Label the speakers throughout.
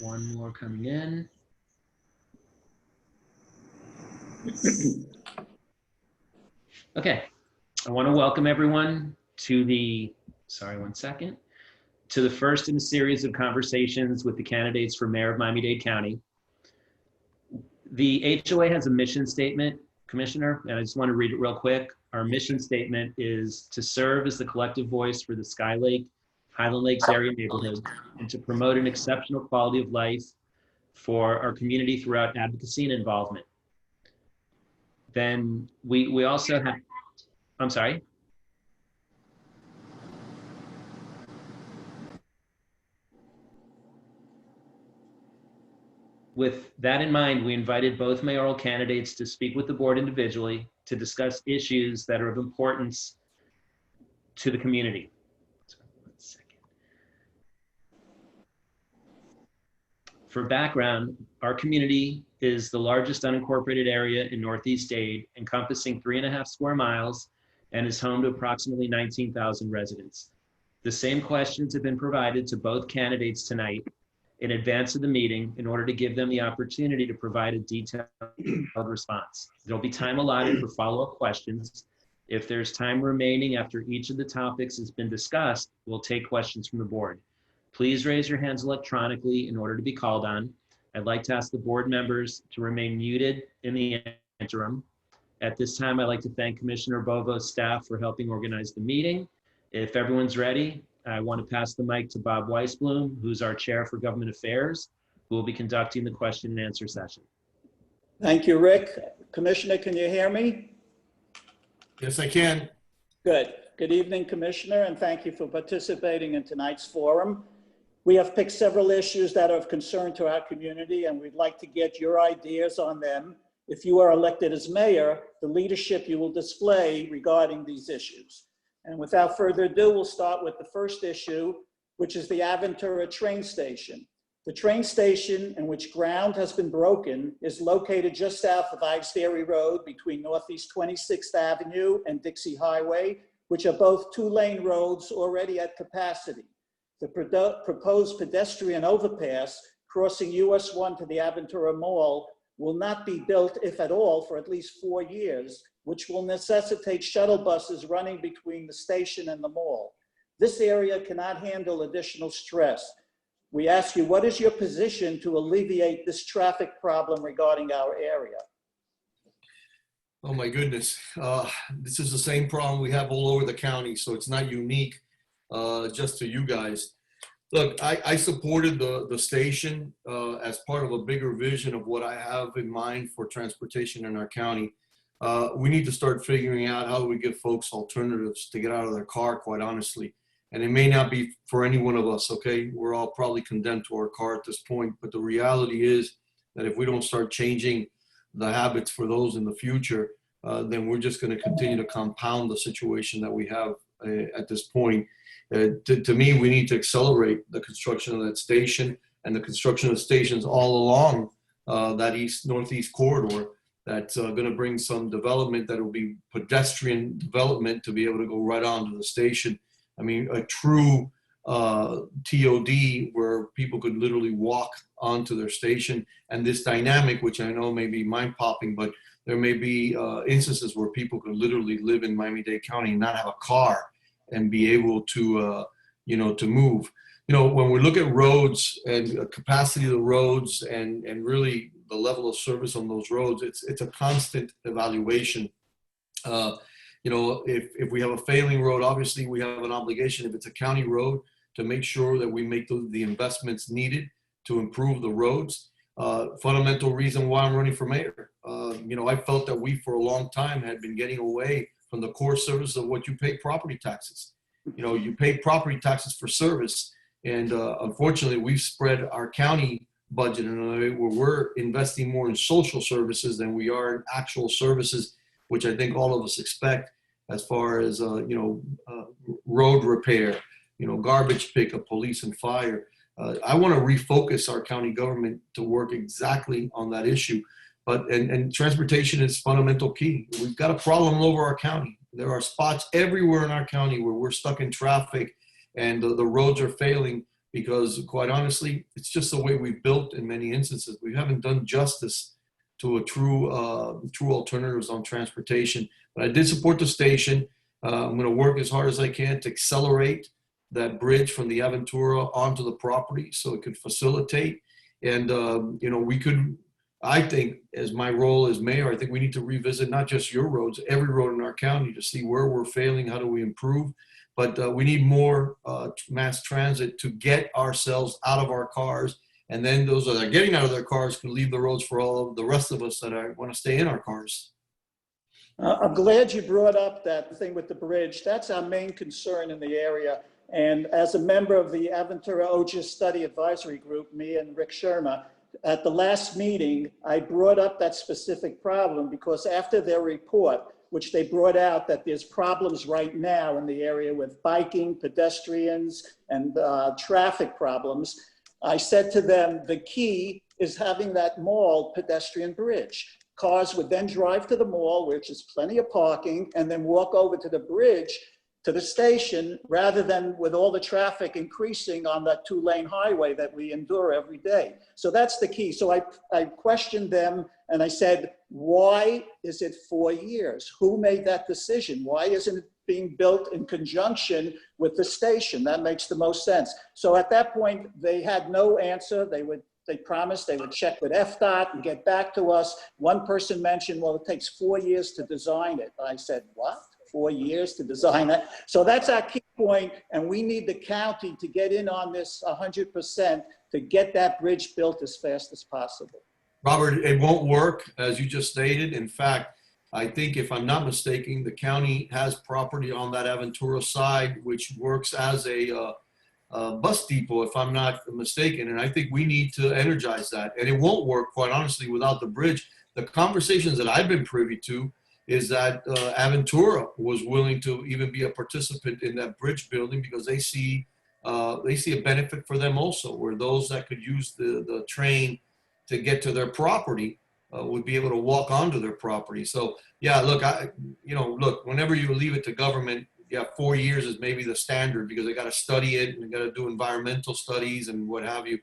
Speaker 1: One more coming in. Okay, I want to welcome everyone to the, sorry, one second, to the first in a series of conversations with the candidates for mayor of Miami-Dade County. The HOA has a mission statement, Commissioner, and I just want to read it real quick. Our mission statement is to serve as the collective voice for the Sky Lake, Highland Lakes area neighborhood, and to promote an exceptional quality of life for our community throughout advocacy and involvement. Then we also have, I'm sorry. With that in mind, we invited both mayoral candidates to speak with the board individually to discuss issues that are of importance to the community. For background, our community is the largest unincorporated area in Northeast Dade, encompassing 3.5 square miles and is home to approximately 19,000 residents. The same questions have been provided to both candidates tonight in advance of the meeting in order to give them the opportunity to provide a detailed response. There'll be time allotted for follow-up questions. If there's time remaining after each of the topics has been discussed, we'll take questions from the board. Please raise your hands electronically in order to be called on. I'd like to ask the board members to remain muted in the interim. At this time, I'd like to thank Commissioner Bovo's staff for helping organize the meeting. If everyone's ready, I want to pass the mic to Bob Weisblum, who's our Chair for Government Affairs, who will be conducting the question and answer session.
Speaker 2: Thank you, Rick. Commissioner, can you hear me?
Speaker 3: Yes, I can.
Speaker 2: Good. Good evening, Commissioner, and thank you for participating in tonight's forum. We have picked several issues that are of concern to our community, and we'd like to get your ideas on them. If you are elected as mayor, the leadership you will display regarding these issues. And without further ado, we'll start with the first issue, which is the Aventura train station. The train station, in which ground has been broken, is located just south of Ives Ferry Road between Northeast 26th Avenue and Dixie Highway, which are both two-lane roads already at capacity. The proposed pedestrian overpass crossing US 1 to the Aventura Mall will not be built, if at all, for at least 4 years, which will necessitate shuttle buses running between the station and the mall. This area cannot handle additional stress. We ask you, what is your position to alleviate this traffic problem regarding our area?
Speaker 3: Oh my goodness. This is the same problem we have all over the county, so it's not unique just to you guys. Look, I supported the station as part of a bigger vision of what I have in mind for transportation in our county. We need to start figuring out how we give folks alternatives to get out of their car, quite honestly. And it may not be for any one of us, okay? We're all probably condemned to our car at this point, but the reality is that if we don't start changing the habits for those in the future, then we're just gonna continue to compound the situation that we have at this point. To me, we need to accelerate the construction of that station and the construction of stations all along that northeast corridor. That's going to bring some development that will be pedestrian development to be able to go right onto the station. I mean, a true TOD where people could literally walk onto their station. And this dynamic, which I know may be mind-popping, but there may be instances where people could literally live in Miami-Dade County and not have a car and be able to, to move. When we look at roads and capacity of the roads and really the level of service on those roads, it's a constant evaluation. If we have a failing road, obviously we have an obligation, if it's a county road, to make sure that we make the investments needed to improve the roads. Fundamental reason why I'm running for mayor. I felt that we for a long time had been getting away from the core service of what you pay property taxes. You pay property taxes for service. And unfortunately, we've spread our county budget in a way where we're investing more in social services than we are in actual services, which I think all of us expect as far as, road repair, garbage pickup, police and fire. I want to refocus our county government to work exactly on that issue. And transportation is fundamental key. We've got a problem all over our county. There are spots everywhere in our county where we're stuck in traffic and the roads are failing because quite honestly, it's just the way we've built in many instances. We haven't done justice to a true alternatives on transportation. But I did support the station. I'm going to work as hard as I can to accelerate that bridge from the Aventura onto the property so it could facilitate. And, we could, I think, as my role as mayor, I think we need to revisit not just your roads, every road in our county to see where we're failing, how do we improve. But we need more mass transit to get ourselves out of our cars. And then those that are getting out of their cars can leave the roads for all of the rest of us that want to stay in our cars.
Speaker 2: I'm glad you brought up that thing with the bridge. That's our main concern in the area. And as a member of the Aventura OGIS Study Advisory Group, me and Rick Sherma, at the last meeting, I brought up that specific problem because after their report, which they brought out that there's problems right now in the area with biking, pedestrians, and traffic problems, I said to them, the key is having that mall pedestrian bridge. Cars would then drive to the mall, which is plenty of parking, and then walk over to the bridge to the station, rather than with all the traffic increasing on that 2-lane highway that we endure every day. So that's the key. So I questioned them and I said, why is it 4 years? Who made that decision? Why isn't it being built in conjunction with the station? That makes the most sense. So at that point, they had no answer. They promised they would check with FDOT and get back to us. One person mentioned, well, it takes 4 years to design it. I said, what? 4 years to design it? So that's our key point, and we need the county to get in on this 100% to get that bridge built as fast as possible.
Speaker 3: Robert, it won't work, as you just stated. In fact, I think if I'm not mistaken, the county has property on that Aventura side, which works as a bus depot, if I'm not mistaken. And I think we need to energize that. And it won't work, quite honestly, without the bridge. The conversations that I've been privy to is that Aventura was willing to even be a participant in that bridge building because they see a benefit for them also, where those that could use the train to get to their property would be able to walk onto their property. So yeah, look, whenever you leave it to government, 4 years is maybe the standard because they got to study it and they got to do environmental studies and what have you.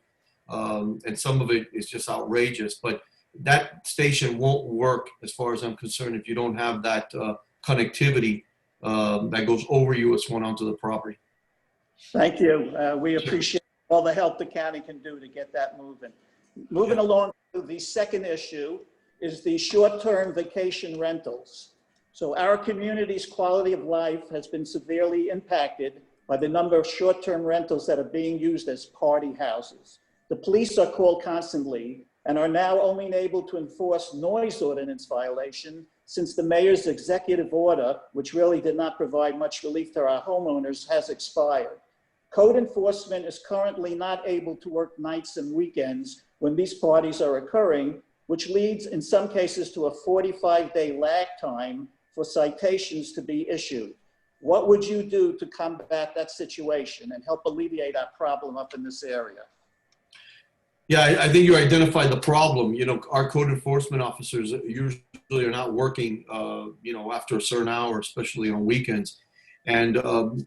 Speaker 3: And some of it is just outrageous, but that station won't work as far as I'm concerned if you don't have that connectivity that goes over US 1 onto the property.
Speaker 2: Thank you. We appreciate all the help the county can do to get that moving. Moving along to the second issue is the short-term vacation rentals. So our community's quality of life has been severely impacted by the number of short-term rentals that are being used as party houses. The police are called constantly and are now only able to enforce noise ordinance violation since the mayor's executive order, which really did not provide much relief to our homeowners, has expired. Code enforcement is currently not able to work nights and weekends when these parties are occurring, which leads in some cases to a 45-day lag time for citations to be issued. What would you do to combat that situation and help alleviate our problem up in this area?
Speaker 3: Yeah, I think you identified the problem. Our code enforcement officers usually are not working, after a certain hour, especially on weekends. And,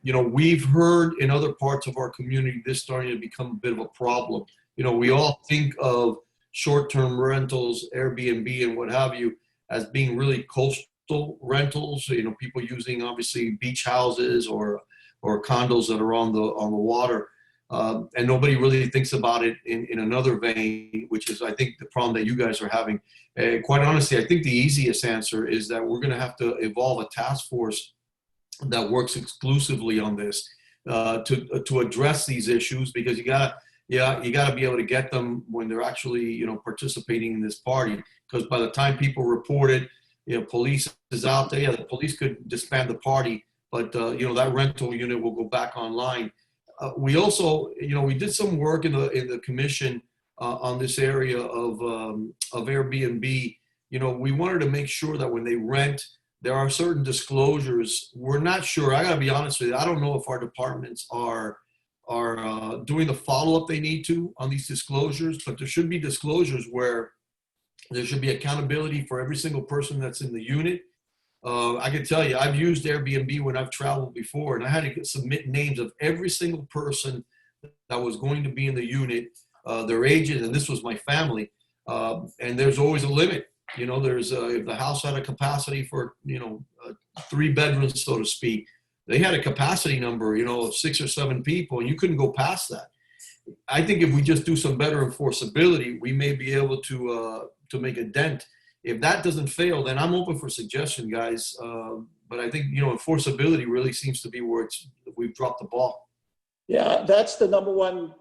Speaker 3: we've heard in other parts of our community, this starting to become a bit of a problem. We all think of short-term rentals, Airbnb and what have you, as being really coastal rentals, people using obviously beach houses or condos that are on the water. And nobody really thinks about it in another vein, which is, I think, the problem that you guys are having. Quite honestly, I think the easiest answer is that we're going to have to evolve a task force that works exclusively on this to address these issues, because you gotta be able to get them when they're actually participating in this party. Because by the time people report it, police is out there. Yeah, the police could disband the party, but that rental unit will go back online. We also, we did some work in the commission on this area of Airbnb. We wanted to make sure that when they rent, there are certain disclosures. We're not sure. I got to be honest with you. I don't know if our departments are doing the follow-up they need to on these disclosures, but there should be disclosures where there should be accountability for every single person that's in the unit. I can tell you, I've used Airbnb when I've traveled before, and I had to submit names of every single person that was going to be in the unit, their ages, and this was my family. And there's always a limit. You know, there's if the house had a capacity for, 3 bedrooms, so to speak, they had a capacity number, of 6 or 7 people, and you couldn't go past that. I think if we just do some better enforceability, we may be able to make a dent. If that doesn't fail, then I'm open for suggestion, guys. But I think, enforceability really seems to be where we've dropped the ball.
Speaker 2: Yeah, that's the number one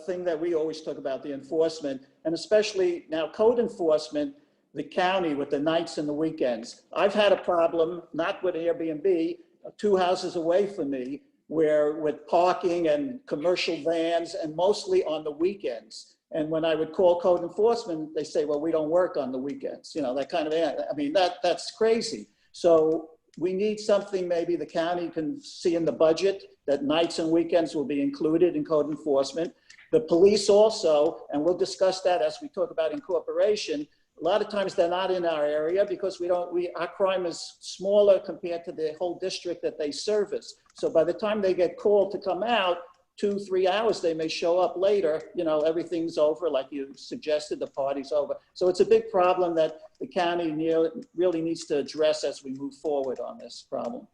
Speaker 2: thing that we always talk about, the enforcement, and especially now code enforcement, the county with the nights and the weekends. I've had a problem, not with Airbnb, 2 houses away from me, where with parking and commercial vans and mostly on the weekends. And when I would call code enforcement, they say, well, we don't work on the weekends. That kind of, I mean, that's crazy. So we need something maybe the county can see in the budget that nights and weekends will be included in code enforcement. The police also, and we'll discuss that as we talk about incorporation. A lot of times they're not in our area because our crime is smaller compared to the whole district that they service. So by the time they get called to come out, 2-3 hours, they may show up later, everything's over, like you suggested, the party's over. So it's a big problem that the county really needs to address as we move forward on this problem.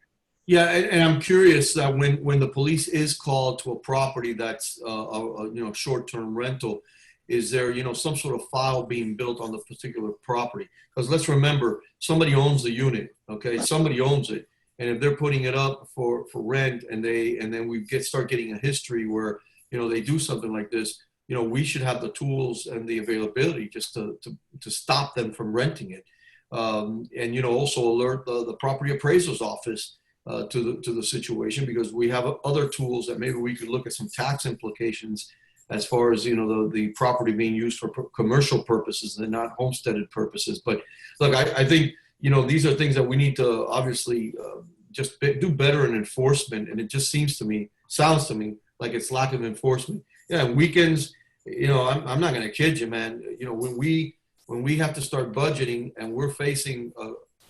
Speaker 3: Yeah, and I'm curious that when the police is called to a property that's a short-term rental, is there some sort of file being built on the particular property? Because let's remember, somebody owns the unit, okay? Somebody owns it, and if they're putting it up for rent, and then we start getting a history where they do something like this, we should have the tools and the availability just to stop them from renting it, and also alert the property appraiser's office to the situation, because we have other tools that maybe we could look at some tax implications as far as the property being used for commercial purposes and not homesteaded purposes. But look, I think these are things that we need to obviously just do better in enforcement, and it just sounds to me like it's lack of enforcement. Yeah, weekends, I'm not going to kid you, man. When we have to start budgeting and we're facing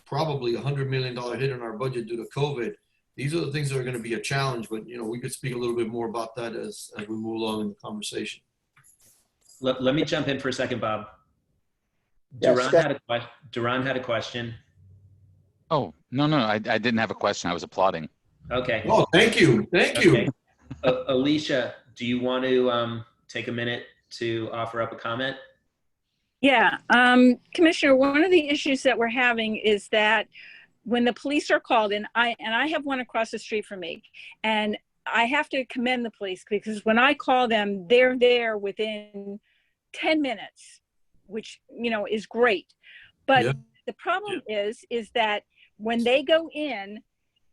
Speaker 3: probably $100 million hit in our budget due to COVID, these are the things that are going to be a challenge, but we could speak a little bit more about that as we move along in the conversation.
Speaker 1: Let me jump in for a second, Bob.
Speaker 2: Yes,
Speaker 1: Duran had a question.
Speaker 4: Oh, no, I didn't have a question. I was applauding.
Speaker 1: Okay.
Speaker 3: Oh, thank you. Thank you.
Speaker 1: Alicia, do you want to take a minute to offer up a comment?
Speaker 5: Yeah, Commissioner, one of the issues that we're having is that when the police are called, and I have one across the street from me, and I have to commend the police, because when I call them, they're there within 10 minutes, which, is great. But
Speaker 3: yeah.
Speaker 5: The problem is that when they go in,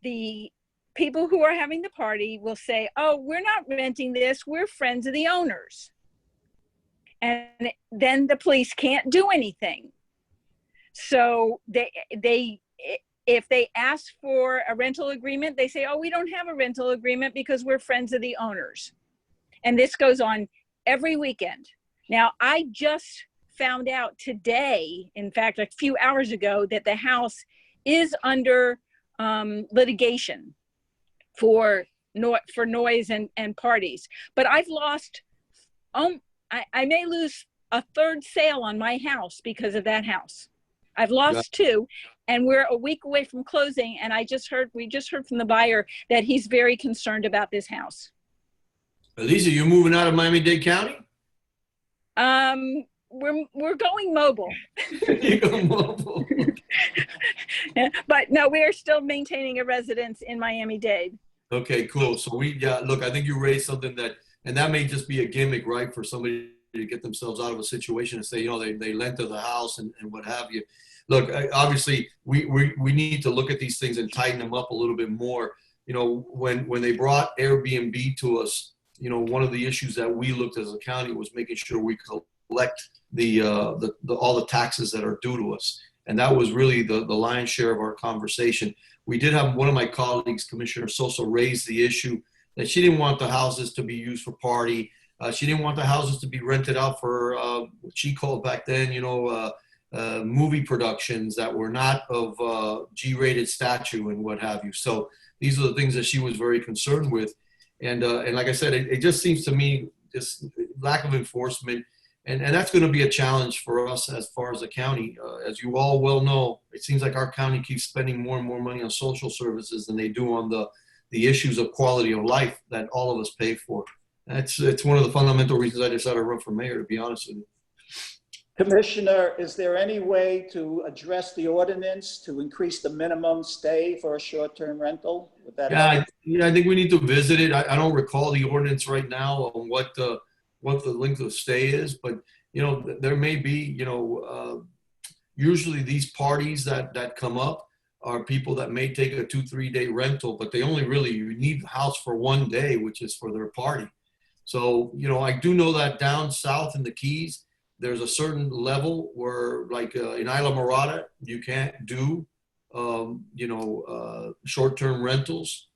Speaker 5: the people who are having the party will say, oh, we're not renting this, we're friends of the owners. And then the police can't do anything. So if they ask for a rental agreement, they say, oh, we don't have a rental agreement because we're friends of the owners. And this goes on every weekend. Now, I just found out today, in fact, a few hours ago, that the house is under litigation for noise and parties. But I've lost, I may lose a third sale on my house because of that house. I've lost 2, and we're a week away from closing. And we just heard from the buyer that he's very concerned about this house.
Speaker 3: Lisa, you moving out of Miami-Dade County?
Speaker 5: We're going mobile.
Speaker 3: You go mobile.
Speaker 5: But no, we are still maintaining a residence in Miami-Dade.
Speaker 3: Okay, cool. So look, I think you raised something and that may just be a gimmick, right, for somebody to get themselves out of a situation and say, they lent to the house and what have you. Look, obviously, we need to look at these things and tighten them up a little bit more. When they brought Airbnb to us, one of the issues that we looked as a county was making sure we collect all the taxes that are due to us. And that was really the lion's share of our conversation. We did have one of my colleagues, Commissioner Sosa, raise the issue that she didn't want the houses to be used for party. She didn't want the houses to be rented out for what she called back then, movie productions that were not of G-rated stature and what have you. So these are the things that she was very concerned with. And like I said, it just seems to me this lack of enforcement, and that's going to be a challenge for us as far as the county. As you all well know, it seems like our county keeps spending more and more money on social services than they do on the issues of quality of life that all of us pay for. It's one of the fundamental reasons I decided to run for mayor, to be honest with you.
Speaker 2: Commissioner, is there any way to address the ordinance to increase the minimum stay for a short-term rental? Would that help?
Speaker 3: Yeah, I think we need to visit it. I don't recall the ordinance right now on what the length of stay is, but there may be, usually these parties that come up are people that may take a 2-3 day rental, but they only really need the house for 1 day, which is for their party. So, I do know that down south in the Keys, there's a certain level where, like in Isla Morada, you can't do, short-term rentals.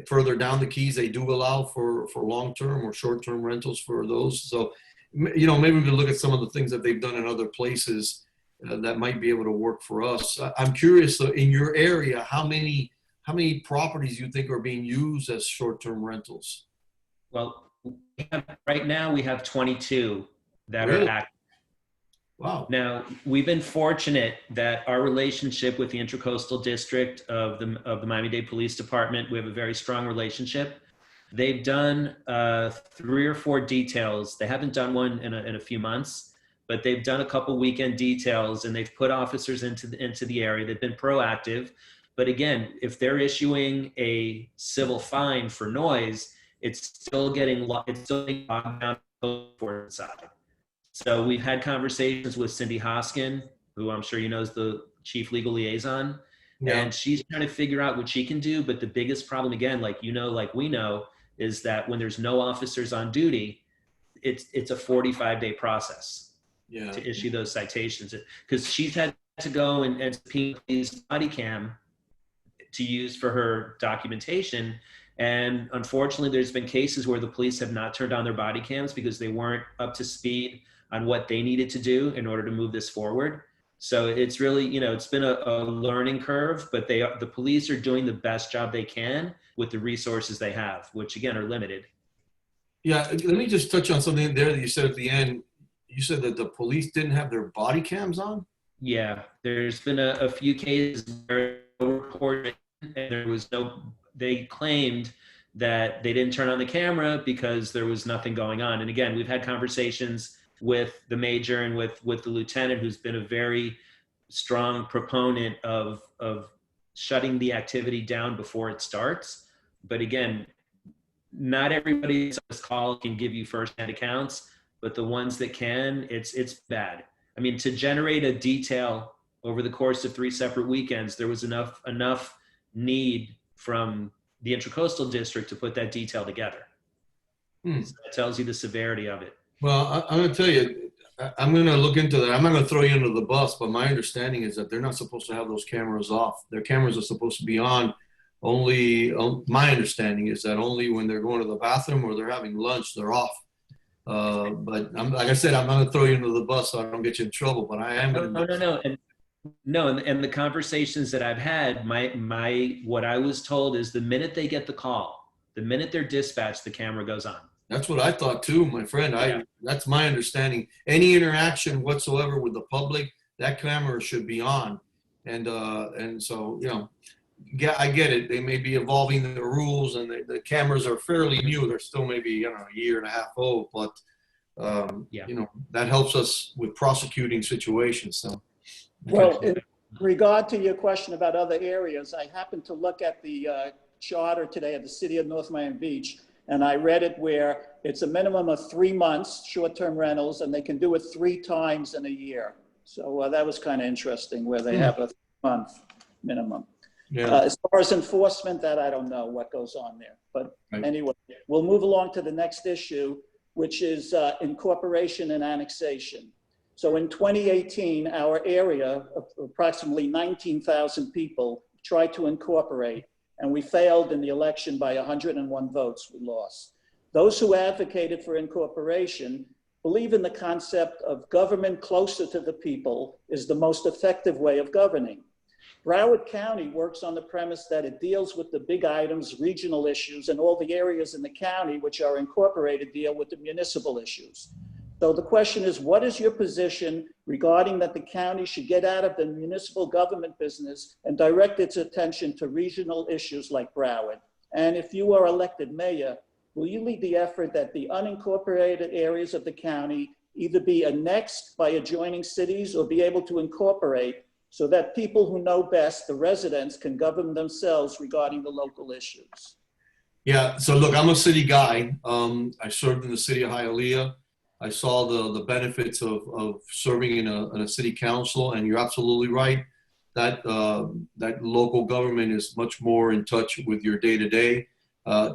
Speaker 3: Further down the Keys, they do allow for long-term or short-term rentals for those. So, maybe we could look at some of the things that they've done in other places that might be able to work for us. I'm curious, in your area, how many properties you think are being used as short-term rentals?
Speaker 1: Well, right now we have 22 that
Speaker 3: Really?
Speaker 1: are active.
Speaker 3: Wow.
Speaker 1: Now, we've been fortunate that our relationship with the Intracoastal District of the Miami-Dade Police Department, we have a very strong relationship. They've done 3 or 4 details. They haven't done one in a few months, but they've done a couple weekend details, and they've put officers into the area. They've been proactive. But again, if they're issuing a civil fine for noise, it's still getting locked down for inside. So we've had conversations with Cindy Hoskin, who I'm sure you know is the chief legal liaison, and she's trying to figure out what she can do. But the biggest problem, again, like we know, is that when there's no officers on duty, it's a 45-day process to issue those citations, because she's had to go and subpoena these body cam to use for her documentation. And unfortunately, there's been cases where the police have not turned on their body cams because they weren't up to speed on what they needed to do in order to move this forward. So it's really, it's been a learning curve, but the police are doing the best job they can with the resources they have, which again are limited.
Speaker 3: Yeah, let me just touch on something there that you said at the end. You said that the police didn't have their body cams on?
Speaker 1: Yeah, there's been a few cases where reported and they claimed that they didn't turn on the camera because there was nothing going on. And again, we've had conversations with the major and with the lieutenant, who's been a very strong proponent of shutting the activity down before it starts. But again, not everybody on this call can give you firsthand accounts, but the ones that can, it's bad. I mean, to generate a detail over the course of 3 separate weekends, there was enough need from the Intracoastal District to put that detail together. So that tells you the severity of it.
Speaker 3: Well, I'm going to tell you, I'm going to look into that. I'm not going to throw you under the bus, but my understanding is that they're not supposed to have those cameras off. Their cameras are supposed to be on only, my understanding is that only when they're going to the bathroom or they're having lunch, they're off. But like I said, I'm not going to throw you under the bus so I don't get you in trouble, but I am going to.
Speaker 1: No. And the conversations that I've had, what I was told is the minute they get the call, the minute they're dispatched, the camera goes on.
Speaker 3: That's what I thought too, my friend. That's my understanding. Any interaction whatsoever with the public, that camera should be on. And so, I get it. They may be evolving the rules, and the cameras are fairly new. They're still maybe, a year and a half old, but that helps us with prosecuting situations. So,
Speaker 2: well, in regard to your question about other areas, I happened to look at the charter today of the city of North Miami Beach, and I read it where it's a minimum of 3 months short-term rentals, and they can do it 3 times in a year. So that was kind of interesting, where they have a 3-month minimum.
Speaker 3: Yeah.
Speaker 2: As far as enforcement, that I don't know what goes on there. But anyway, we'll move along to the next issue, which is incorporation and annexation. So in 2018, our area of approximately 19,000 people tried to incorporate, and we failed in the election by 101 votes. We lost. Those who advocated for incorporation believe in the concept of government closer to the people is the most effective way of governing. Broward County works on the premise that it deals with the big items, regional issues, and all the areas in the county which are incorporated deal with the municipal issues. So the question is, what is your position regarding that the county should get out of the municipal government business and direct its attention to regional issues like Broward? And if you are elected mayor, will you lead the effort that the unincorporated areas of the county either be annexed by adjoining cities or be able to incorporate, so that people who know best, the residents, can govern themselves regarding the local issues?
Speaker 3: Yeah, so look, I'm a city guy. I served in the city of Hialeah. I saw the benefits of serving in a city council, and you're absolutely right. That that local government is much more in touch with your day-to-day.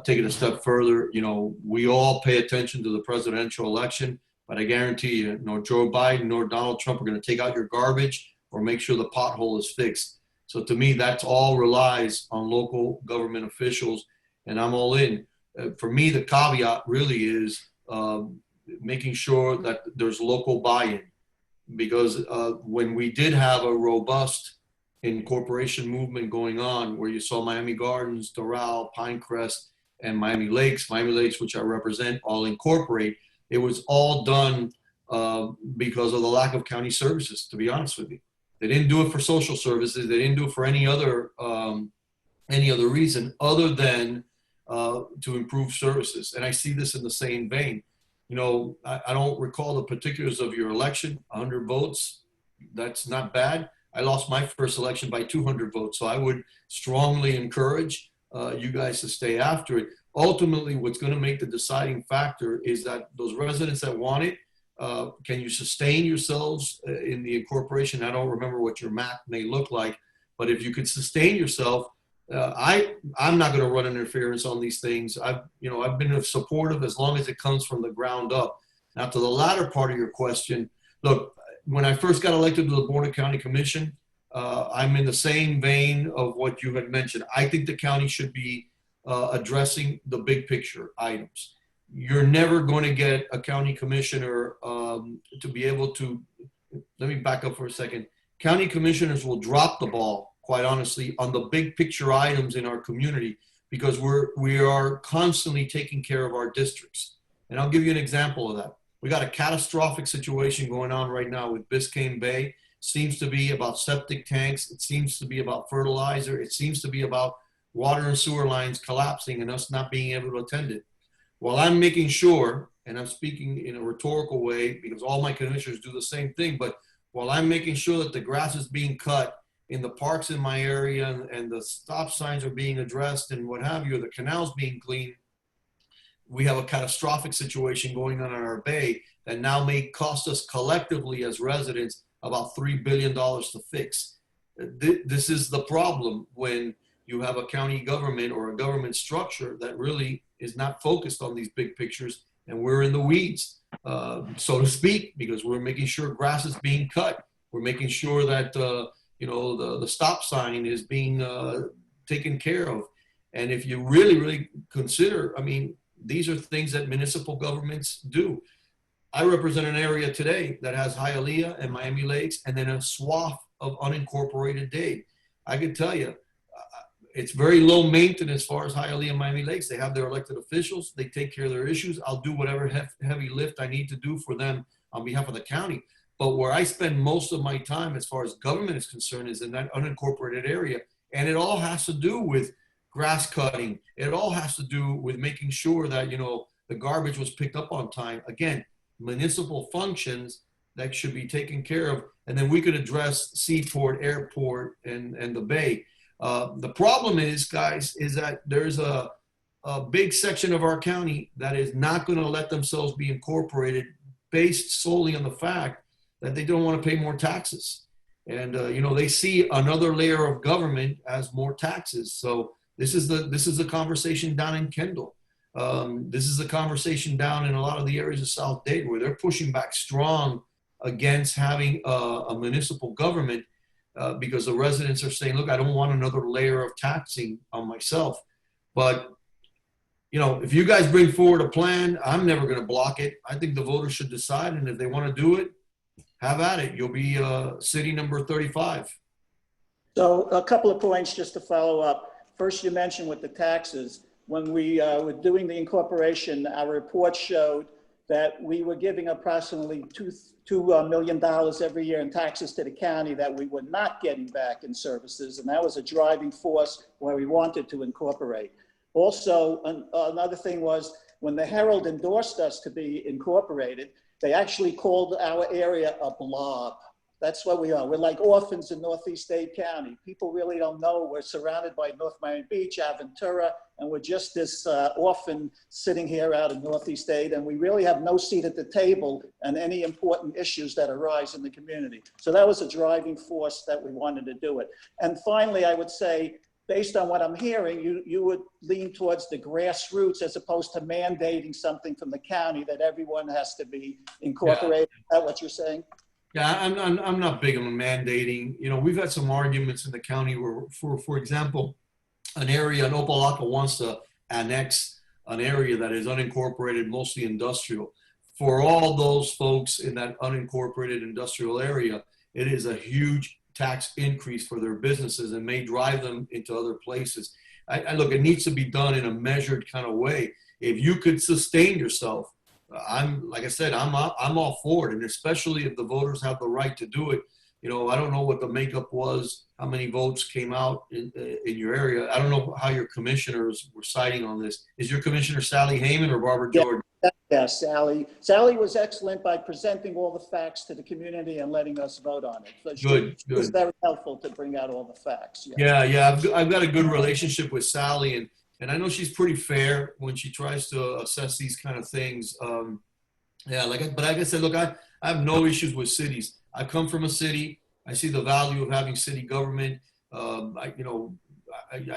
Speaker 3: Take it a step further, you know, we all pay attention to the presidential election, but I guarantee you, nor Joe Biden nor Donald Trump are going to take out your garbage or make sure the pothole is fixed. So to me, that's all relies on local government officials, and I'm all in. For me, the caveat really is making sure that there's local buy-in, because when we did have a robust incorporation movement going on, where you saw Miami Gardens, Doral, Pinecrest, and Miami Lakes, which I represent, all incorporate, it was all done because of the lack of county services, to be honest with you. They didn't do it for social services. They didn't do it for any other reason other than to improve services. And I see this in the same vein. You know, I don't recall the particulars of your election, 100 votes. That's not bad. I lost my first election by 200 votes. So I would strongly encourage you guys to stay after it. Ultimately, what's going to make the deciding factor is that those residents that want it, can you sustain yourselves in the incorporation? I don't remember what your map may look like, but if you could sustain yourself, I'm not going to run interference on these things. I've been supportive as long as it comes from the ground up. Now, to the latter part of your question, look, when I first got elected to the Board of County Commission, I'm in the same vein of what you had mentioned. I think the county should be addressing the big picture items. You're never going to get a county commissioner to be able to, let me back up for a second. County commissioners will drop the ball, quite honestly, on the big picture items in our community, because we are constantly taking care of our districts. And I'll give you an example of that. We got a catastrophic situation going on right now with Biscayne Bay. Seems to be about septic tanks. It seems to be about fertilizer. It seems to be about water and sewer lines collapsing and us not being able to attend it. While I'm making sure, and I'm speaking in a rhetorical way because all my commissioners do the same thing, but while I'm making sure that the grass is being cut in the parks in my area and the stop signs are being addressed and what have you, the canals being cleaned, we have a catastrophic situation going on in our bay that now may cost us collectively as residents about $3 billion to fix. This is the problem when you have a county government or a government structure that really is not focused on these big pictures, and we're in the weeds, so to speak, because we're making sure grass is being cut. We're making sure that the stop sign is being taken care of. And if you really consider, I mean, these are things that municipal governments do. I represent an area today that has Hialeah and Miami Lakes, and then a swath of unincorporated Dade. I can tell you, it's very low maintenance as far as Hialeah and Miami Lakes. They have their elected officials. They take care of their issues. I'll do whatever heavy lift I need to do for them on behalf of the county. But where I spend most of my time as far as government is concerned is in that unincorporated area. And it all has to do with grass cutting. It all has to do with making sure that, the garbage was picked up on time. Again, municipal functions that should be taken care of. And then we could address Seaport, Airport, and the Bay. The problem is, guys, is that there's a big section of our county that is not going to let themselves be incorporated based solely on the fact that they don't want to pay more taxes. And, they see another layer of government as more taxes. So this is the conversation down in Kendall. This is the conversation down in a lot of the areas of South Dade where they're pushing back strong against having a municipal government. Because the residents are saying, look, I don't want another layer of taxing on myself. But, if you guys bring forward a plan, I'm never going to block it. I think the voters should decide. And if they want to do it, have at it. You'll be city number 35.
Speaker 2: So a couple of points just to follow up. First, you mentioned with the taxes, when we were doing the incorporation, our report showed that we were giving approximately $2 million every year in taxes to the county that we were not getting back in services. And that was a driving force where we wanted to incorporate. Also, another thing was when the Herald endorsed us to be incorporated, they actually called our area a blob. That's what we are. We're like orphans in Northeast Dade County. People really don't know we're surrounded by North Miami Beach, Aventura, and we're just this orphan sitting here out in Northeast Dade, and we really have no seat at the table on any important issues that arise in the community. So that was a driving force that we wanted to do it. And finally, I would say, based on what I'm hearing, you would lean towards the grassroots as opposed to mandating something from the county that everyone has to be incorporated. Is that what you're saying?
Speaker 3: Yeah, I'm not big on mandating. You know, we've had some arguments in the county where, for example, an Opelika wants to annex an area that is unincorporated, mostly industrial. For all those folks in that unincorporated industrial area, it is a huge tax increase for their businesses and may drive them into other places. I look, it needs to be done in a measured kind of way. If you could sustain yourself, like I said, I'm all for it, and especially if the voters have the right to do it. You know, I don't know what the makeup was, how many votes came out in your area. I don't know how your commissioners were citing on this. Is your commissioner Sally Heyman or Barbara Jordan?
Speaker 2: Yeah, Sally. Sally was excellent by presenting all the facts to the community and letting us vote on it. So
Speaker 3: Good.
Speaker 2: It was very helpful to bring out all the facts.
Speaker 3: Yeah. I've got a good relationship with Sally, and I know she's pretty fair when she tries to assess these kind of things. But like I said, look, I have no issues with cities. I come from a city. I see the value of having city government. I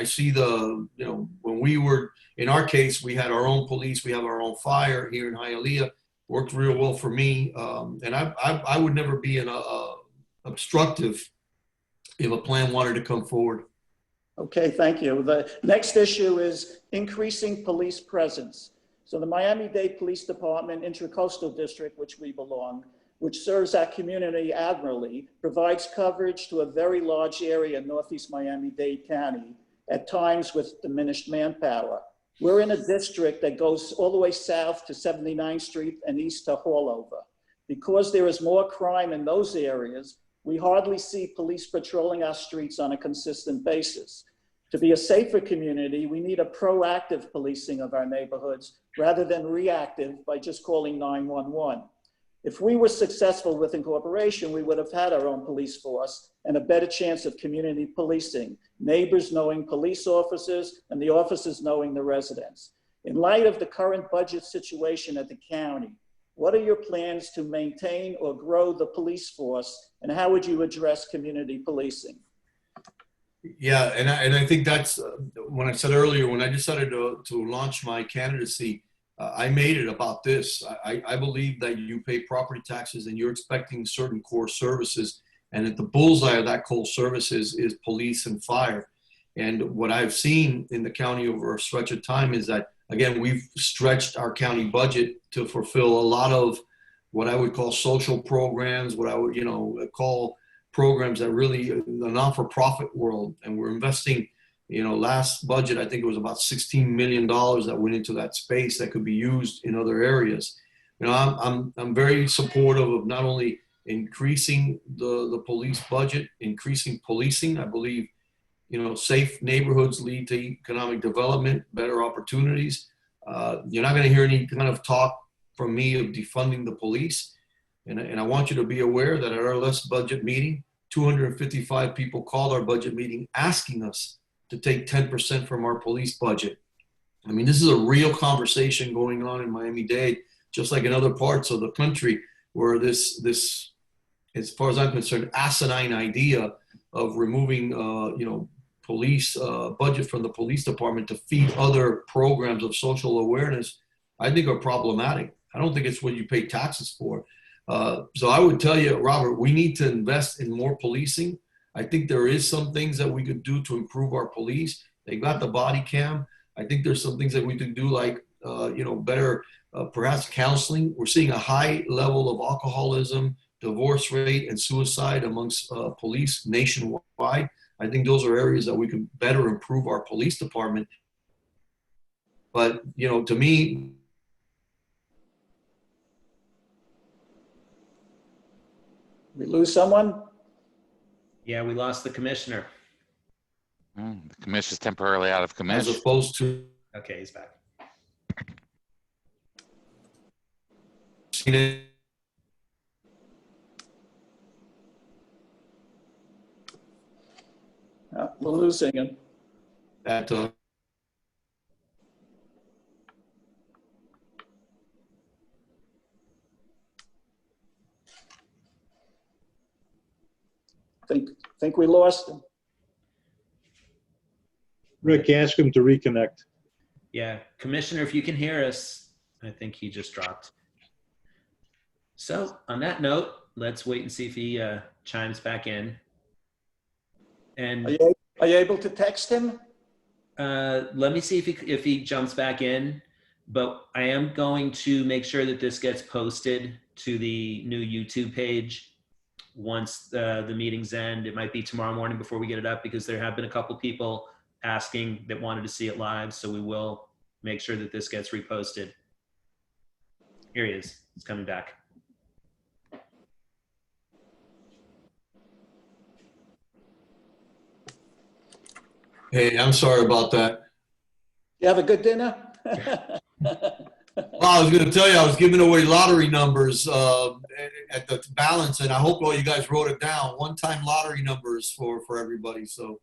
Speaker 3: see when we were, in our case, we had our own police. We have our own fire here in Hialeah. Worked real well for me. And I would never be obstructive if a plan wanted to come forward.
Speaker 2: Okay, thank you. The next issue is increasing police presence. So the Miami-Dade Police Department Intracoastal District, which we belong, which serves our community admirably, provides coverage to a very large area in Northeast Miami-Dade County, at times with diminished manpower. We're in a district that goes all the way south to 79th Street and east to Hallover. Because there is more crime in those areas, we hardly see police patrolling our streets on a consistent basis. To be a safer community, we need a proactive policing of our neighborhoods rather than reactive by just calling 911. If we were successful with incorporation, we would have had our own police force and a better chance of community policing, neighbors knowing police officers and the officers knowing the residents. In light of the current budget situation at the county, what are your plans to maintain or grow the police force, and how would you address community policing?
Speaker 3: Yeah, and I think that's when I said earlier, when I decided to launch my candidacy, I made it about this. I believe that you pay property taxes and you're expecting certain core services, and that the bullseye of that core services is police and fire. And what I've seen in the county over a stretch of time is that, again, we've stretched our county budget to fulfill a lot of what I would call social programs, what I would, call programs that really the not-for-profit world. And we're investing, last budget, I think it was about $16 million that went into that space that could be used in other areas. I'm very supportive of not only increasing the police budget, increasing policing. I believe, safe neighborhoods lead to economic development, better opportunities. You're not going to hear any kind of talk from me of defunding the police. And I want you to be aware that at our last budget meeting, 255 people called our budget meeting asking us to take 10% from our police budget. I mean, this is a real conversation going on in Miami-Dade, just like in other parts of the country, where this, as far as I'm concerned, asinine idea of removing, police budget from the police department to feed other programs of social awareness, I think are problematic. I don't think it's what you pay taxes for. So I would tell you, Robert, we need to invest in more policing. I think there is some things that we could do to improve our police. They got the body cam. I think there's some things that we could do, like, better, perhaps counseling. We're seeing a high level of alcoholism, divorce rate, and suicide amongst police nationwide. I think those are areas that we can better improve our police department. But, you know, to me,
Speaker 2: We lose someone?
Speaker 1: Yeah, we lost the commissioner.
Speaker 4: The commission's temporarily out of
Speaker 3: as
Speaker 4: commission.
Speaker 3: opposed to
Speaker 1: Okay, he's back.
Speaker 3: seeing it
Speaker 2: We're losing him.
Speaker 3: at
Speaker 2: Think we lost him.
Speaker 6: Rick, ask him to reconnect.
Speaker 1: Yeah, Commissioner, if you can hear us, I think he just dropped. So on that note, let's wait and see if he chimes back in. And
Speaker 2: Are you able to text him?
Speaker 1: let me see if he jumps back in. But I am going to make sure that this gets posted to the new YouTube page once the meetings end. It might be tomorrow morning before we get it up, because there have been a couple people asking that wanted to see it live. So we will make sure that this gets reposted. Here he is. He's coming back.
Speaker 3: Hey, I'm sorry about that.
Speaker 2: You have a good dinner?
Speaker 3: Well, I was going to tell you, I was giving away lottery numbers at the balance, and I hope all you guys wrote it down. One-time lottery numbers for everybody. So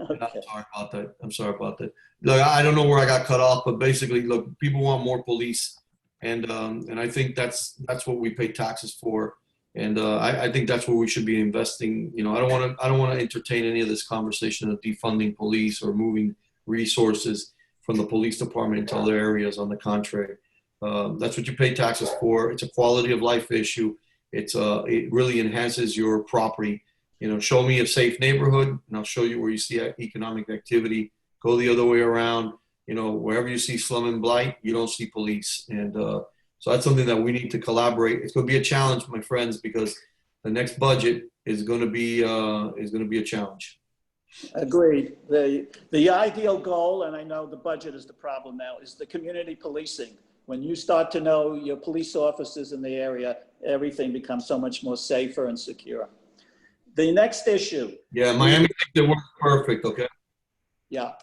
Speaker 2: Okay.
Speaker 3: I'm sorry about that. I'm sorry about that. Look, I don't know where I got cut off, but basically, look, people want more police, and I think that's what we pay taxes for, and I think that's where we should be investing. You know, I don't want to entertain any of this conversation of defunding police or moving resources from the police department into other areas. On the contrary, that's what you pay taxes for. It's a quality of life issue. It really enhances your property. You know, show me a safe neighborhood, and I'll show you where you see economic activity. Go the other way around. You know, wherever you see slum and blight, you don't see police. And so that's something that we need to collaborate. It's going to be a challenge, my friends, because the next budget is going to be a challenge.
Speaker 2: Agreed. The ideal goal, and I know the budget is the problem now, is the community policing. When you start to know your police officers in the area, everything becomes so much more safer and secure. The next issue.
Speaker 3: Yeah, Miami Lakes, it works perfect, okay?
Speaker 2: Yeah.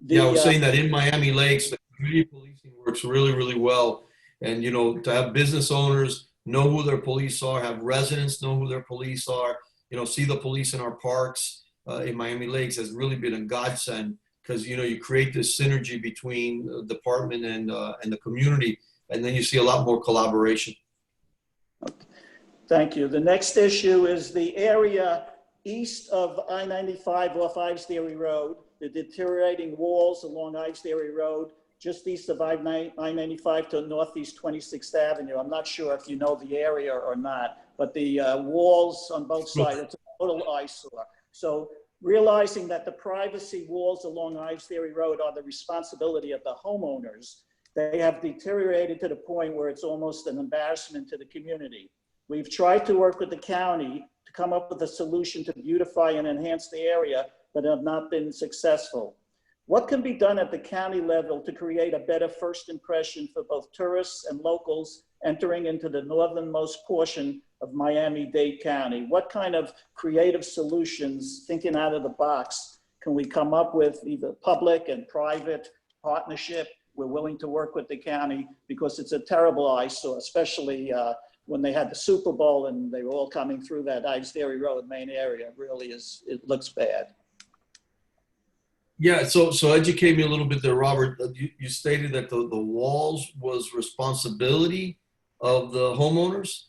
Speaker 3: Yeah, I was saying that in Miami Lakes, the community policing works really, really well. And, you know, to have business owners know who their police are, have residents know who their police are, you know, see the police in our parks in Miami Lakes has really been a godsend, because, you know, you create this synergy between the department and the community, and then you see a lot more collaboration.
Speaker 2: Okay. Thank you. The next issue is the area east of I-95 off Ives Dairy Road, the deteriorating walls along Ives Dairy Road, just east of I-95 to northeast 26th Avenue. I'm not sure if you know the area or not, but the walls on both sides, it's a total eyesore. So realizing that the privacy walls along Ives Dairy Road are the responsibility of the homeowners, they have deteriorated to the point where it's almost an embarrassment to the community. We've tried to work with the county to come up with a solution to beautify and enhance the area, but have not been successful. What can be done at the county level to create a better first impression for both tourists and locals entering into the northernmost portion of Miami-Dade County? What kind of creative solutions, thinking out of the box, can we come up with, either public and private partnership? We're willing to work with the county because it's a terrible eyesore, especially when they had the Super Bowl and they were all coming through that Ives Dairy Road main area. It really is, it looks bad.
Speaker 3: Yeah, so educate me a little bit there, Robert. You stated that the walls was responsibility of the homeowners?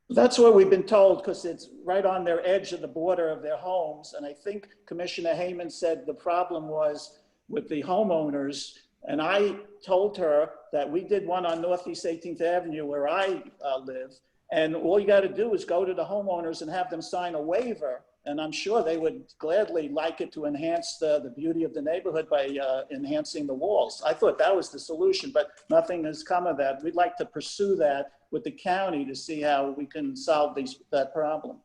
Speaker 2: That's what we've been told, because it's right on their edge of the border of their homes. And I think Commissioner Hayman said the problem was with the homeowners. And I told her that we did one on Northeast 18th Avenue where I live. And all you got to do is go to the homeowners and have them sign a waiver. And I'm sure they would gladly like it to enhance the beauty of the neighborhood by enhancing the walls. I thought that was the solution, but nothing has come of that. We'd like to pursue that with the county to see how we can solve that problem.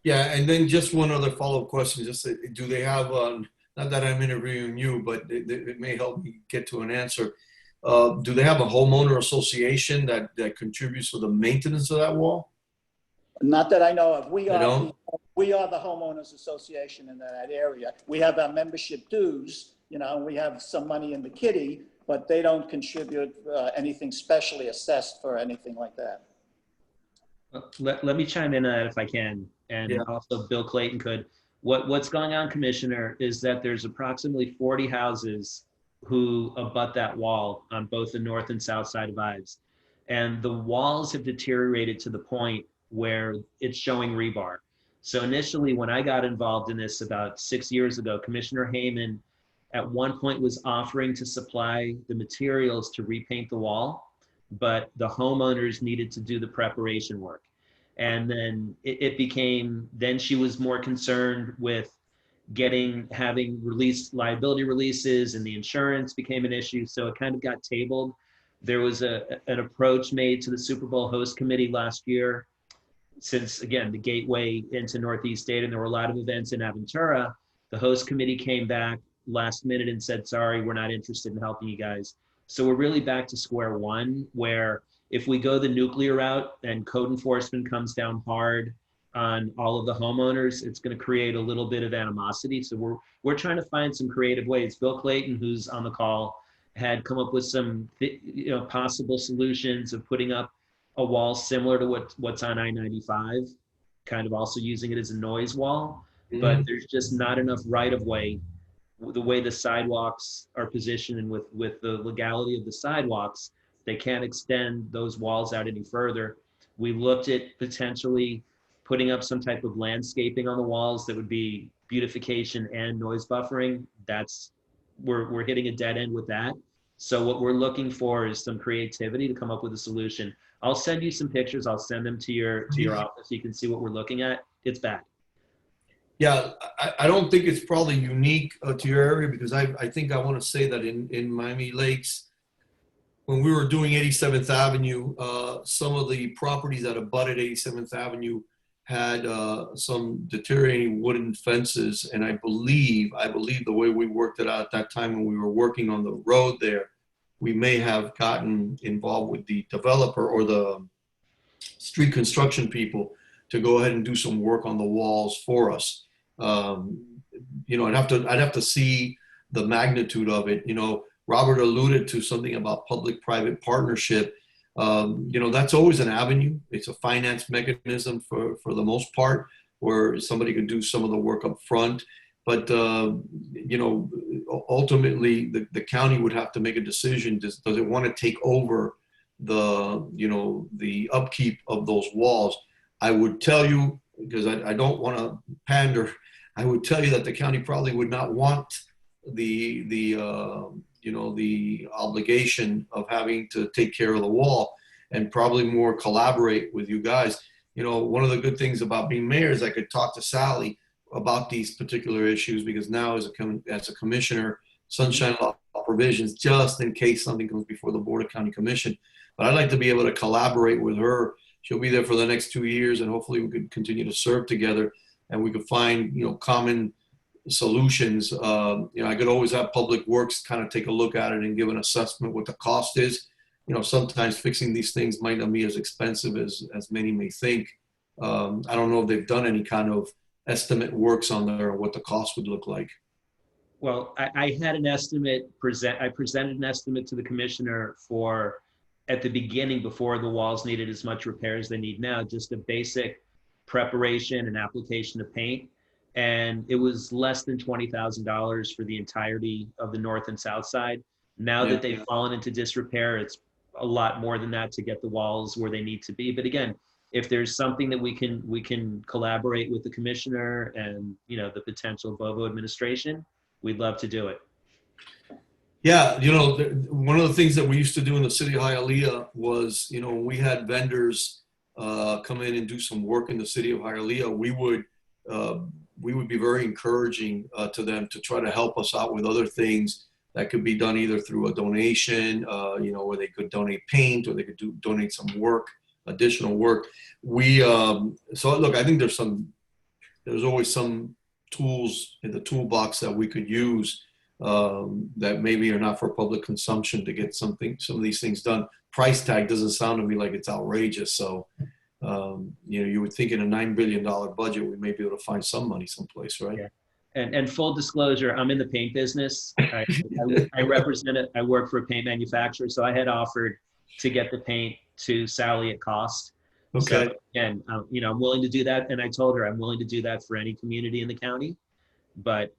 Speaker 3: Yeah, and then just one other follow-up question, just do they have, not that I'm interviewing you, but it may help me get to an answer. Do they have a homeowner association that contributes for the maintenance of that wall?
Speaker 2: Not that I know of.
Speaker 3: They don't?
Speaker 2: We are the homeowners association in that area. We have our membership dues, you know, we have some money in the kitty, but they don't contribute anything specially assessed for anything like that.
Speaker 1: Let me chime in on that if I can, and
Speaker 3: Yeah.
Speaker 1: also Bill Clayton could. What's going on, Commissioner, is that there's approximately 40 houses who abut that wall on both the north and south side of Ives. And the walls have deteriorated to the point where it's showing rebar. So initially, when I got involved in this about 6 years ago, Commissioner Hayman at one point was offering to supply the materials to repaint the wall, but the homeowners needed to do the preparation work. And then it became, then she was more concerned with having liability releases, and the insurance became an issue. So it kind of got tabled. There was an approach made to the Super Bowl host committee last year, since again, the gateway into Northeast State, and there were a lot of events in Aventura. The host committee came back last minute and said, sorry, we're not interested in helping you guys. So we're really back to square one, where if we go the nuclear route and code enforcement comes down hard on all of the homeowners, it's going to create a little bit of animosity. So we're trying to find some creative ways. Bill Clayton, who's on the call, had come up with some possible solutions of putting up a wall similar to what's on I-95, kind of also using it as a noise wall.
Speaker 3: Mm-hmm.
Speaker 1: But there's just not enough right of way. The way the sidewalks are positioned and with the legality of the sidewalks, they can't extend those walls out any further. We looked at potentially putting up some type of landscaping on the walls that would be beautification and noise buffering. We're hitting a dead end with that. So what we're looking for is some creativity to come up with a solution. I'll send you some pictures. I'll send them to your office so you can see what we're looking at. It's bad.
Speaker 3: Yeah, I don't think it's probably unique to your area, because I think I want to say that in Miami Lakes, when we were doing 87th Avenue, some of the properties that abutted 87th Avenue had some deteriorating wooden fences. And I believe the way we worked it out at that time when we were working on the road there, we may have gotten involved with the developer or the street construction people to go ahead and do some work on the walls for us. You know, I'd have to see the magnitude of it. You know, Robert alluded to something about public-private partnership. You know, that's always an avenue. It's a finance mechanism for the most part, where somebody could do some of the work up front. But, you know, ultimately the county would have to make a decision. Does it want to take over the upkeep of those walls? I would tell you, because I don't want to pander, I would tell you that the county probably would not want the obligation of having to take care of the wall, and probably more collaborate with you guys. You know, one of the good things about being mayor is I could talk to Sally about these particular issues, because now as a commissioner, sunshine law provisions, just in case something comes before the Board of County Commission. But I'd like to be able to collaborate with her. She'll be there for the next 2 years, and hopefully we could continue to serve together, and we could find, you know, common solutions. You know, I could always have Public Works kind of take a look at it and give an assessment what the cost is. You know, sometimes fixing these things might not be as expensive as many may think. I don't know if they've done any kind of estimate works on there or what the cost would look like.
Speaker 1: Well, I had an estimate I presented an estimate to the commissioner for, at the beginning, before the walls needed as much repair as they need now, just a basic preparation and application of paint. And it was less than $20,000 for the entirety of the north and south side. Now that they've fallen into disrepair, it's a lot more than that to get the walls where they need to be. But again, if there's something that we can collaborate with the commissioner and, you know, the potential Bovo administration, we'd love to do it.
Speaker 3: Yeah, you know, one of the things that we used to do in the city of Hialeah was, you know, when we had vendors come in and do some work in the city of Hialeah, we would be very encouraging to them to try to help us out with other things that could be done either through a donation, you know, where they could donate paint, or they could donate some work, additional work. So look, I think there's some there's always some tools in the toolbox that we could use that maybe are not for public consumption to get some of these things done. Price tag doesn't sound to me like it's outrageous. So, you would think in a $9 billion budget, we may be able to find some money someplace, right?
Speaker 1: Yeah. And full disclosure, I'm in the paint business. I represent it. I work for a paint manufacturer. So I had offered to get the paint to Sally at cost.
Speaker 3: Okay.
Speaker 1: So again, I'm willing to do that. And I told her I'm willing to do that for any community in the county. But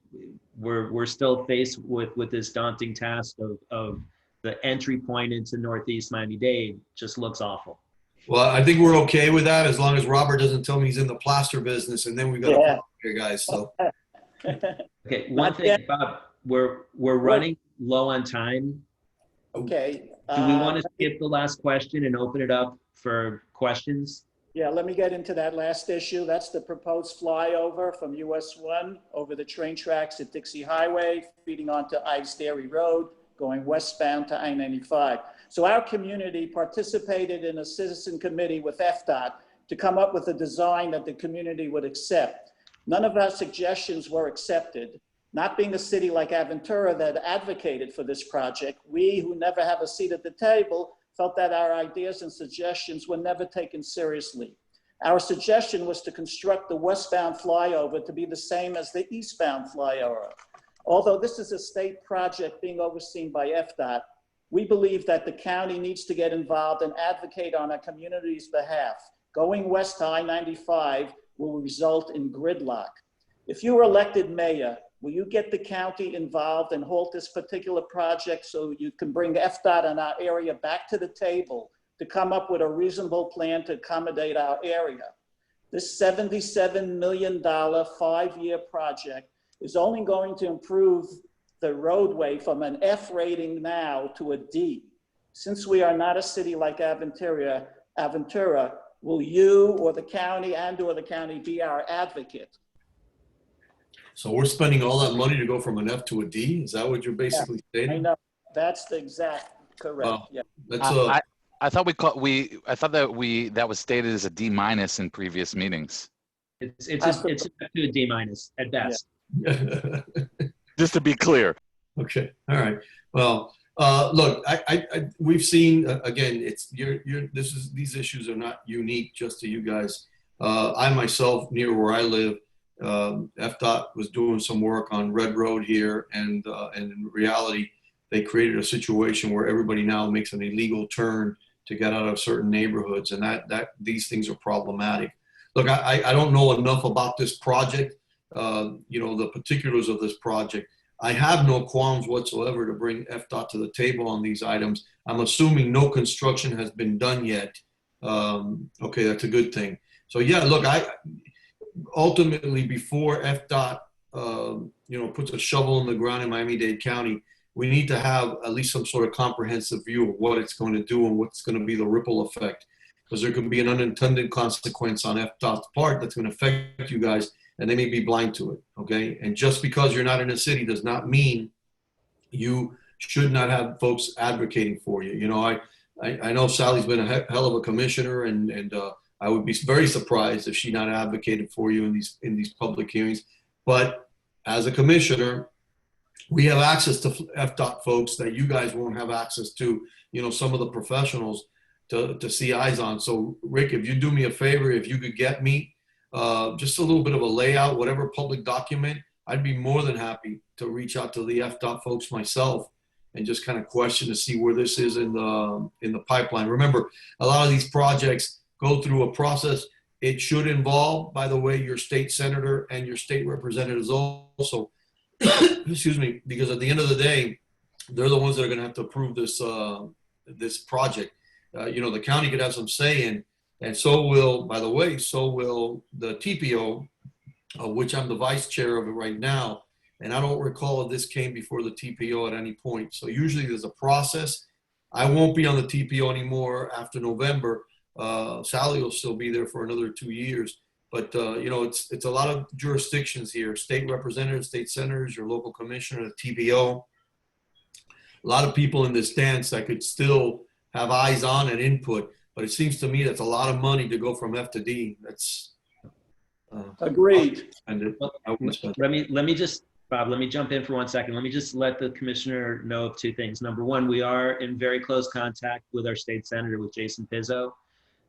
Speaker 1: we're still faced with this daunting task of the entry point into Northeast Miami-Dade just looks awful.
Speaker 3: Well, I think we're okay with that as long as Robert doesn't tell me he's in the plaster business, and then we got a problem here, guys. So.
Speaker 1: Okay, one thing, Bob, we're running low on time.
Speaker 2: Okay.
Speaker 1: Do we want to skip the last question and open it up for questions?
Speaker 2: Yeah, let me get into that last issue. That's the proposed flyover from US 1 over the train tracks at Dixie Highway, feeding onto Ives Dairy Road, going westbound to I-95. So our community participated in a citizen committee with FDOT to come up with a design that the community would accept. None of our suggestions were accepted. Not being a city like Aventura that advocated for this project, we who never have a seat at the table felt that our ideas and suggestions were never taken seriously. Our suggestion was to construct the westbound flyover to be the same as the eastbound flyover. Although this is a state project being overseen by FDOT, we believe that the county needs to get involved and advocate on our community's behalf. Going west to I-95 will result in gridlock. If you were elected mayor, will you get the county involved and halt this particular project so you can bring FDOT and our area back to the table to come up with a reasonable plan to accommodate our area? This $77 million 5-year project is only going to improve the roadway from an F rating now to a D. Since we are not a city like Aventura, will you or the county or the county be our advocate?
Speaker 3: So we're spending all that money to go from an F to a D? Is that what you're basically stating?
Speaker 2: I know, that's the exact correct.
Speaker 3: Wow.
Speaker 2: Yeah.
Speaker 3: That's
Speaker 4: I thought I thought that was stated as a D- in previous meetings.
Speaker 1: It's to a D- at best.
Speaker 4: Just to be clear.
Speaker 3: Okay. All right. Well, look, we've seen again. It's these issues are not unique just to you guys. I myself, near where I live, FDOT was doing some work on Red Road here, and in reality, they created a situation where everybody now makes an illegal turn to get out of certain neighborhoods, and that these things are problematic. Look, I don't know enough about this project, the particulars of this project. I have no qualms whatsoever to bring FDOT to the table on these items. I'm assuming no construction has been done yet. Okay, that's a good thing. So yeah, look, ultimately before FDOT, puts a shovel in the ground in Miami-Dade County, we need to have at least some sort of comprehensive view of what it's going to do and what's going to be the ripple effect, because there can be an unintended consequence on FDOT's part that's going to affect you guys, and they may be blind to it, okay? And just because you're not in a city does not mean you should not have folks advocating for you. I know Sally's been a hell of a commissioner, and I would be very surprised if she not advocated for you in these public hearings. But as a commissioner, we have access to FDOT folks that you guys won't have access to, some of the professionals to see eyes on. So Rick, if you do me a favor, if you could get me just a little bit of a layout, whatever public document, I'd be more than happy to reach out to the FDOT folks myself and just kind of question to see where this is in the pipeline. Remember, a lot of these projects go through a process. It should involve, by the way, your state senator and your state representatives also. Excuse me, because at the end of the day, they're the ones that are going to have to approve this this project. The county could have some say in, and so will the TPO, which I'm the vice chair of it right now. And I don't recall if this came before the TPO at any point. So usually there's a process. I won't be on the TPO anymore after November. Sally will still be there for another 2 years. But, it's a lot of jurisdictions here, state representatives, state senators, your local commissioner, the TPO. A lot of people in this dance that could still have eyes on and input. But it seems to me that's a lot of money to go from F to D.
Speaker 2: Agreed.
Speaker 3: I wouldn't spend it.
Speaker 1: Let me just, Bob, let me jump in for 1 second. Let me just let the commissioner know of two things. Number one, we are in very close contact with our state senator, with Jason Pizzo.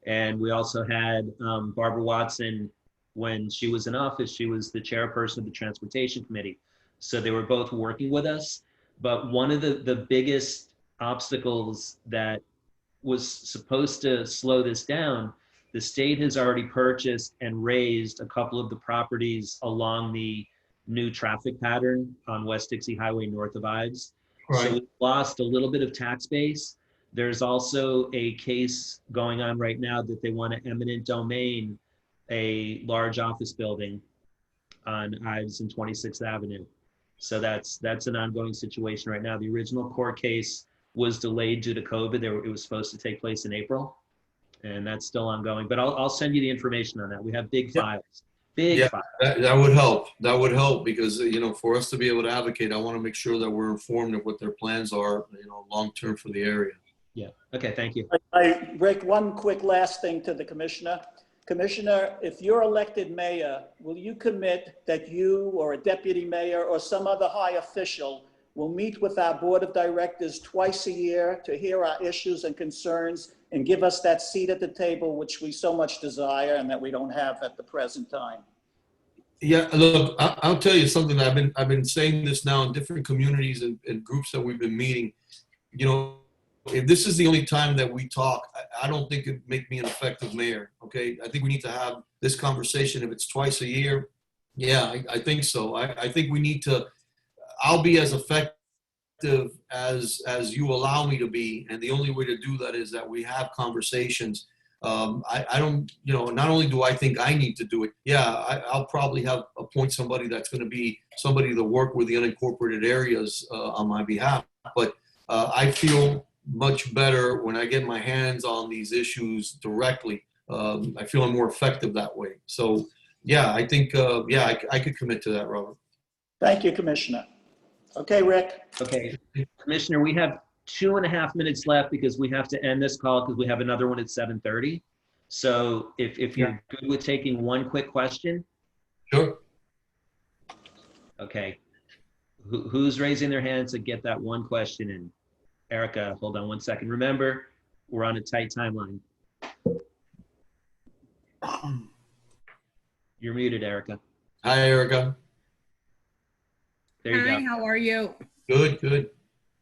Speaker 1: And we also had Barbara Watson, when she was in office, she was the chairperson of the Transportation Committee. So they were both working with us. But one of the biggest obstacles that was supposed to slow this down, the state has already purchased and raised a couple of the properties along the new traffic pattern on West Dixie Highway north of Ives. So
Speaker 3: Right.
Speaker 1: we lost a little bit of tax base. There's also a case going on right now that they want to eminent domain a large office building on Ives and 26th Avenue. So that's an ongoing situation right now. The original court case was delayed due to COVID. It was supposed to take place in April, and that's still ongoing. But I'll send you the information on that. We have big files, big
Speaker 3: Yeah.
Speaker 1: files.
Speaker 3: That would help. That would help because, for us to be able to advocate, I want to make sure that we're informed of what their plans are, long-term for the area.
Speaker 1: Yeah. Okay. Thank you.
Speaker 2: Rick, one quick last thing to the commissioner. Commissioner, if you're elected mayor, will you commit that you or a deputy mayor or some other high official will meet with our board of directors twice a year to hear our issues and concerns and give us that seat at the table which we so much desire and that we don't have at the present time?
Speaker 3: Yeah, look, I'll tell you something. I've been saying this now in different communities and groups that we've been meeting. If this is the only time that we talk, I don't think it'd make me an effective mayor. Okay, I think we need to have this conversation. If it's twice a year, yeah, I think so. I think we need to. I'll be as effective as you allow me to be, and the only way to do that is that we have conversations. I don't, not only do I think I need to do it, I'll probably appoint somebody that's going to be somebody to work with the unincorporated areas on my behalf. But I feel much better when I get my hands on these issues directly. I feel I'm more effective that way. So, yeah, I think, I could commit to that, Robert.
Speaker 2: Thank you, Commissioner. Okay, Rick.
Speaker 1: Okay, Commissioner, we have 2.5 minutes left because we have to end this call because we have another one at 7:30. So if you're good with taking one quick question.
Speaker 3: Sure.
Speaker 1: Okay. Who's raising their hand to get that one question in? Erica, hold on 1 second. Remember, we're on a tight timeline. You're muted, Erica.
Speaker 3: Hi, Erica.
Speaker 1: There you
Speaker 7: Hi,
Speaker 1: go.
Speaker 7: how are you?
Speaker 3: Good.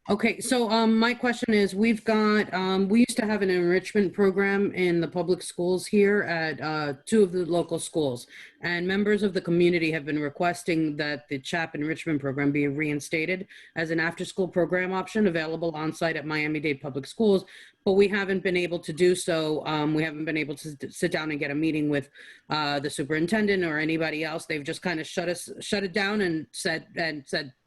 Speaker 7: Okay, so my question is, we've got, we used to have an enrichment program in the public schools here at 2 of the local schools. And members of the community have been requesting that the CHAP enrichment program be reinstated as an after-school program option available on-site at Miami-Dade Public Schools. But we haven't been able to do so. We haven't been able to sit down and get a meeting with the superintendent or anybody else. They've just kind of shut it down and said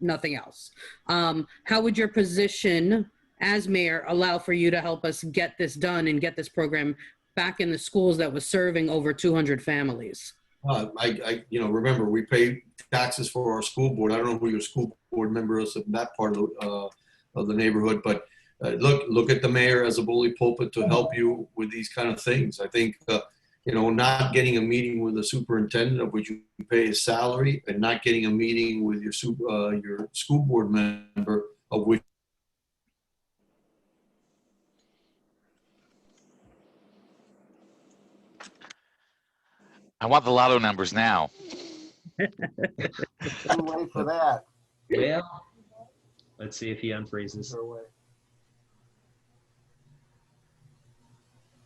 Speaker 7: nothing else. How would your position as mayor allow for you to help us get this done and get this program back in the schools that was serving over 200 families?
Speaker 3: Remember, we pay taxes for our school board. I don't know who your school board member is in that part of the neighborhood, but look at the mayor as a bully pulpit to help you with these kind of things. I think, not getting a meeting with the superintendent of which you pay his salary and not getting a meeting with your school board member of which
Speaker 4: I want the lotto numbers now.
Speaker 8: I'm waiting for that.
Speaker 1: Well, let's see if he unfreezes.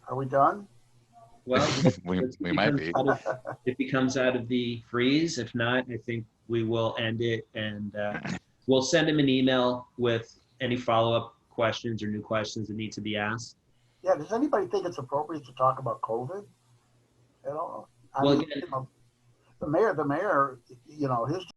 Speaker 8: Are we done?
Speaker 1: Well,
Speaker 4: we might be.
Speaker 1: If he comes out of the freeze. If not, I think we will end it, and we'll send him an email with any follow-up questions or new questions that need to be asked.
Speaker 8: Yeah, does anybody think it's appropriate to talk about COVID at all? I
Speaker 1: Well,
Speaker 8: mean,
Speaker 1: again,
Speaker 8: the mayor, his